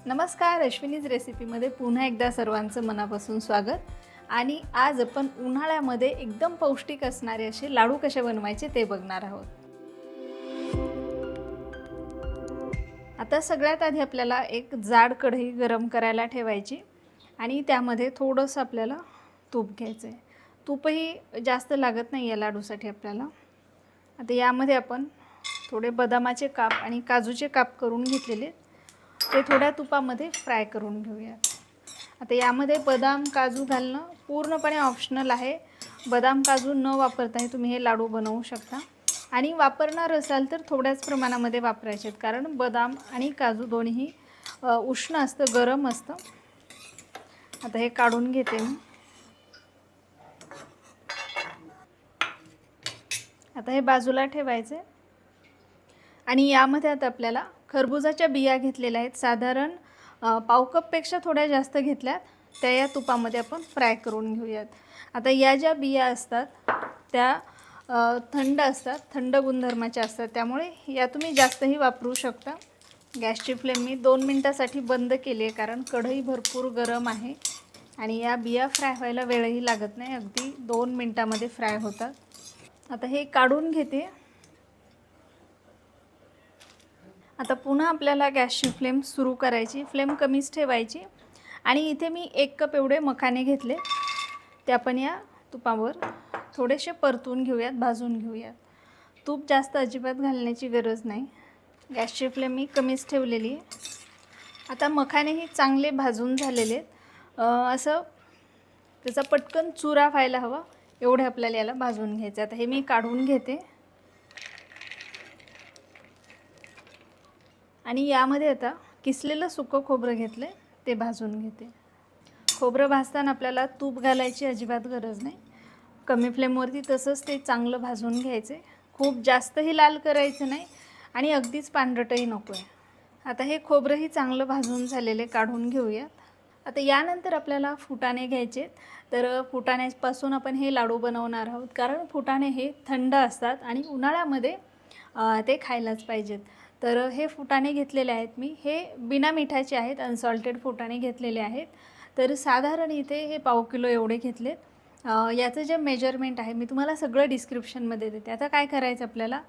नमस्कार, अश्विनीज रेसिपीमध्ये पुन्हा एकदा सर्वांचं मनापासून स्वागत. आणि आज आपण उन्हाळ्यामध्ये एकदम पौष्टिक असणारे असे लाडू कसे बनवायचे ते बघणार आहोत. आता सगळ्यात आधी आपल्याला एक जाड कढई गरम करायला ठेवायची आणि त्यामध्ये थोडंसं आपल्याला तूप घ्यायचं आहे. तूपही जास्त लागत नाही या लाडूसाठी आपल्याला. आता यामध्ये आपण थोडे बदामाचे काप आणि काजूचे काप करून घेतलेले ते थोड्या तुपामध्ये फ्राय करून घेऊयात. आता यामध्ये बदाम काजू घालणं पूर्णपणे ऑप्शनल आहे. बदाम काजू न वापरताही तुम्ही हे लाडू बनवू शकता आणि वापरणार असाल तर थोड्याच प्रमाणामध्ये वापरायचे आहेत, कारण बदाम आणि काजू दोन्ही उष्ण असतं, गरम असतं. आता हे काढून घेते मी. आता हे बाजूला ठेवायचे आणि यामध्ये आता आपल्याला खरबुजाच्या बिया घेतलेल्या आहेत. साधारण पाव कपपेक्षा थोड्या जास्त घेतल्यात. त्या या तुपामध्ये आपण फ्राय करून घेऊयात. आता या ज्या बिया असतात त्या थंड असतात, थंड गुणधर्माच्या असतात, त्यामुळे या तुम्ही जास्तही वापरू शकता. गॅसची फ्लेम मी 2 मिनटासाठी बंद केली आहे, कारण कढई भरपूर गरम आहे आणि या बिया फ्राय व्हायला वेळही लागत नाही, अगदी 2 मिनटामध्ये फ्राय होतात. आता हे काढून घेते. आता पुन्हा आपल्याला गॅसची फ्लेम सुरू करायची, फ्लेम कमीच ठेवायची आणि इथे मी 1 कप एवढे मखाने घेतले. ते आपण या तुपावर थोडेसे परतून घेऊयात, भाजून घेऊयात. तूप जास्त अजिबात घालण्याची गरज नाही. गॅसची फ्लेम मी कमीच ठेवलेली आहे. आता मखानेही चांगले भाजून झालेले आहेत. असं त्याचा पटकन चुरा व्हायला हवा एवढे आपल्याला याला भाजून घ्यायचं. आता हे मी काढून घेते आणि यामध्ये आता किसलेलं सुकं खोबरं घेतलं आहे, ते भाजून घेते. खोबरं भाजताना आपल्याला तूप घालायची अजिबात गरज नाही. कमी फ्लेमवरती तसंच ते चांगलं भाजून घ्यायचे. खूप जास्तही लाल करायचं नाही आणि अगदीच पांढरटही नको आहे. आता हे खोबरंही चांगलं भाजून झालेले काढून घेऊयात. आता यानंतर आपल्याला फुटाणे घ्यायचे. तर फुटाण्यापासून आपण हे लाडू बनवणार आहोत, कारण फुटाणे हे थंड असतात आणि उन्हाळ्यामध्ये ते खायलाच पाहिजेत. तर हे फुटाणे घेतलेले आहेत मी. हे बिना मिठाचे आहेत, अनसॉल्टेड फुटाणे घेतलेले आहेत. तर साधारण इथे हे पाव किलो एवढे घेतलेत. याचं जे मेजरमेंट आहे मी तुम्हाला सगळं डिस्क्रिप्शनमध्ये देते. आता काय करायचं आपल्याला,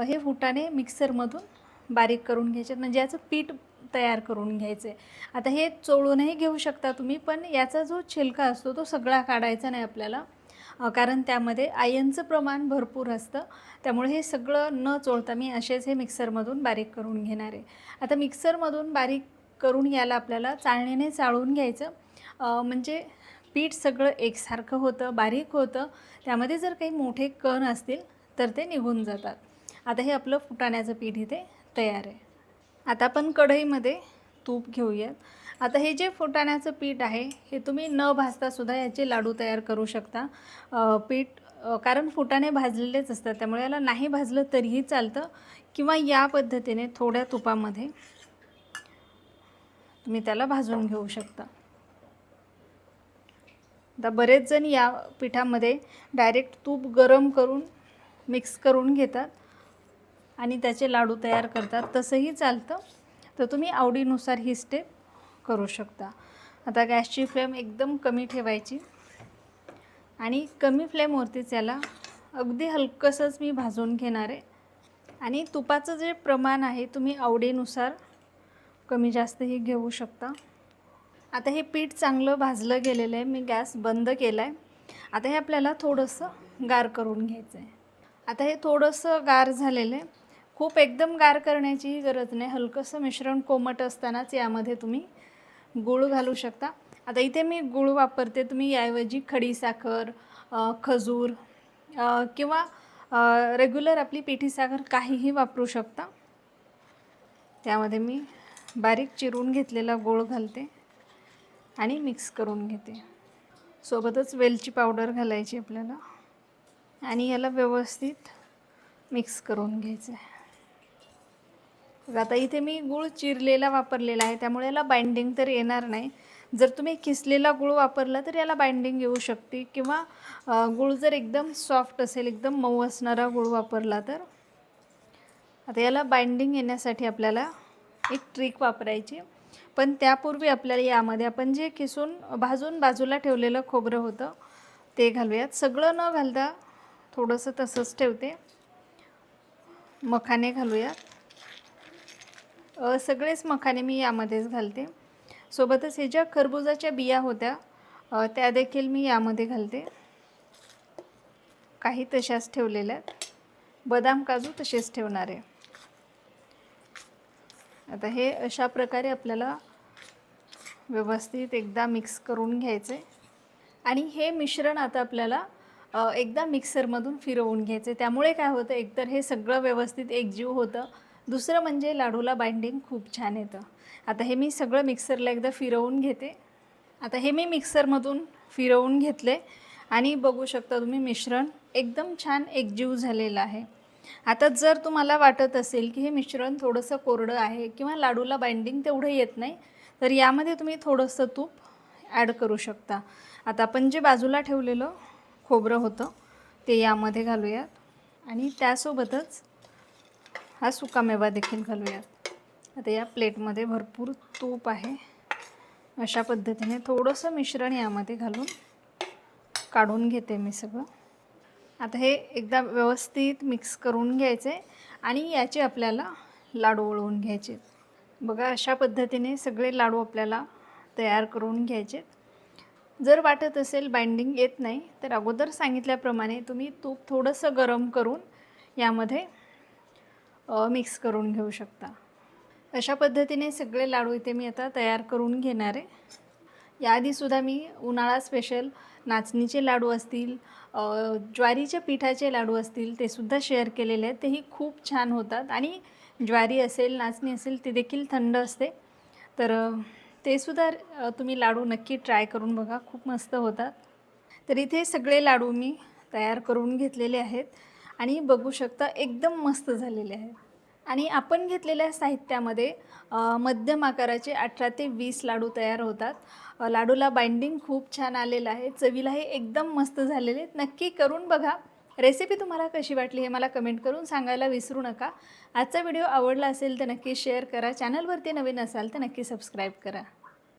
हे फुटाणे मिक्सरमधून बारीक करून घ्यायचे, म्हणजे याचं पीठ तयार करून घ्यायचं आहे. आता हे चोळूनही घेऊ शकता तुम्ही, पण याचा जो छिलका असतो तो सगळा काढायचा नाही आपल्याला, कारण त्यामध्ये आयर्नचं प्रमाण भरपूर असतं. त्यामुळे हे सगळं न चोळता मी असेच हे मिक्सरमधून बारीक करून घेणार आहे. आता मिक्सरमधून बारीक करून याला आपल्याला चाळणीने चाळून घ्यायचं, म्हणजे पीठ सगळं एकसारखं होतं, बारीक होतं. त्यामध्ये जर काही मोठे कण असतील तर ते निघून जातात. आता हे आपलं फुटाण्याचं पीठ इथे तयार आहे. आता आपण कढईमध्ये तूप घेऊयात. आता हे जे फुटाण्याचं पीठ आहे हे तुम्ही न भाजतासुद्धा याचे लाडू तयार करू शकता. पीठ कारण फुटाणे भाजलेलेच असतात, त्यामुळे याला नाही भाजलं तरीही चालतं, किंवा या पद्धतीने थोड्या तुपामध्ये तुम्ही त्याला भाजून घेऊ शकता. आता बरेच जण या पिठामध्ये डायरेक्ट तूप गरम करून मिक्स करून घेतात आणि त्याचे लाडू तयार करतात, तसंही चालतं. तर तुम्ही आवडीनुसार ही स्टेप करू शकता. आता गॅसची फ्लेम एकदम कमी ठेवायची आणि कमी फ्लेमवरतीच याला अगदी हलकंसंच मी भाजून घेणार आहे. आणि तुपाचं जे प्रमाण आहे तुम्ही आवडीनुसार कमी जास्तही घेऊ शकता. आता हे पीठ चांगलं भाजलं गेलेलं आहे. मी गॅस बंद केला आहे. आता हे आपल्याला थोडंसं गार करून घ्यायचं आहे. आता हे थोडंसं गार झालेलं आहे. खूप एकदम गार करण्याचीही गरज नाही. हलकंसं मिश्रण कोमट असतानाच यामध्ये तुम्ही गूळ घालू शकता. आता इथे मी गूळ वापरते. तुम्ही याऐवजी खडीसाखर, खजूर किंवा रेग्युलर आपली पिठी साखर काहीही वापरू शकता. त्यामध्ये मी बारीक चिरून घेतलेला गूळ घालते आणि मिक्स करून घेते. सोबतच वेलची पावडर घालायची आपल्याला आणि याला व्यवस्थित मिक्स करून घ्यायचं आहे. आता इथे मी गूळ चिरलेला वापरलेला आहे, त्यामुळे याला बाइंडिंग तर येणार नाही. जर तुम्ही किसलेला गूळ वापरला तर याला बाइंडिंग येऊ शकते, किंवा गूळ जर एकदम सॉफ्ट असेल, एकदम मऊ असणारा गूळ वापरला तर. आता याला बाइंडिंग येण्यासाठी आपल्याला एक ट्रिक वापरायची. पण त्यापूर्वी आपल्याला यामध्ये आपण जे किसून भाजून बाजूला ठेवलेलं खोबरं होतं ते घालूयात. सगळं न घालता थोडंसं तसंच ठेवते. मखाने घालूयात. सगळेच मखाने मी यामध्येच घालते. सोबतच हे ज्या खरबुजाच्या बिया होत्या त्या देखील मी यामध्ये घालते. काही तशाच ठेवलेल्या आहेत. बदाम काजू तसेच ठेवणार आहे. आता हे अशा प्रकारे आपल्याला व्यवस्थित एकदा मिक्स करून घ्यायचं आहे. आणि हे मिश्रण आता आपल्याला एकदा मिक्सरमधून फिरवून घ्यायचं. त्यामुळे काय होतं, एकतर हे सगळं व्यवस्थित एकजीव होतं, दुसरं म्हणजे लाडूला बाइंडिंग खूप छान येतं. आता हे मी सगळं मिक्सरला एकदा फिरवून घेते. आता हे मी मिक्सरमधून फिरवून घेतले आणि बघू शकता तुम्ही मिश्रण एकदम छान एकजीव झालेलं आहे. आता जर तुम्हाला वाटत असेल की हे मिश्रण थोडंसं कोरडं आहे किंवा लाडूला बाइंडिंग तेवढं येत नाही, तर यामध्ये तुम्ही थोडंसं तूप ॲड करू शकता. आता आपण जे बाजूला ठेवलेलं खोबरं होतं ते यामध्ये घालूयात आणि त्यासोबतच हा सुकामेवा देखील घालूयात. आता या प्लेटमध्ये भरपूर तूप आहे. अशा पद्धतीने थोडंसं मिश्रण यामध्ये घालून काढून घेते मी सगळं. आता हे एकदा व्यवस्थित मिक्स करून घ्यायचे आणि याचे आपल्याला लाडू वळवून घ्यायचे. बघा अशा पद्धतीने सगळे लाडू आपल्याला तयार करून घ्यायचे. जर वाटत असेल बाइंडिंग येत नाही तर अगोदर सांगितल्याप्रमाणे तुम्ही तूप थोडंसं गरम करून यामध्ये मिक्स करून घेऊ शकता. अशा पद्धतीने सगळे लाडू इथे मी आता तयार करून घेणार आहे. याआधीसुद्धा मी उन्हाळा स्पेशल नाचणीचे लाडू असतील, ज्वारीच्या पिठाचे लाडू असतील ते सुद्धा शेअर केलेले आहेत. तेही खूप छान होतात आणि ज्वारी असेल नाचणी असेल ते देखील थंड असते, तर ते सुद्धा तुम्ही लाडू नक्की ट्राय करून बघा, खूप मस्त होतात. तर इथे सगळे लाडू मी तयार करून घेतलेले आहेत आणि बघू शकता एकदम मस्त झालेले आहेत. आणि आपण घेतलेल्या साहित्यामध्ये मध्यम आकाराचे 18 ते 20 लाडू तयार होतात. लाडूला बाइंडिंग खूप छान आलेलं आहे. चवीलाही एकदम मस्त झालेले आहेत. नक्की करून बघा. रेसिपी तुम्हाला कशी वाटली हे मला कमेंट करून सांगायला विसरू नका. आजचा व्हिडिओ आवडला असेल तर नक्की शेअर करा. चॅनलवरती नवीन असाल तर नक्की सबस्क्राईब करा.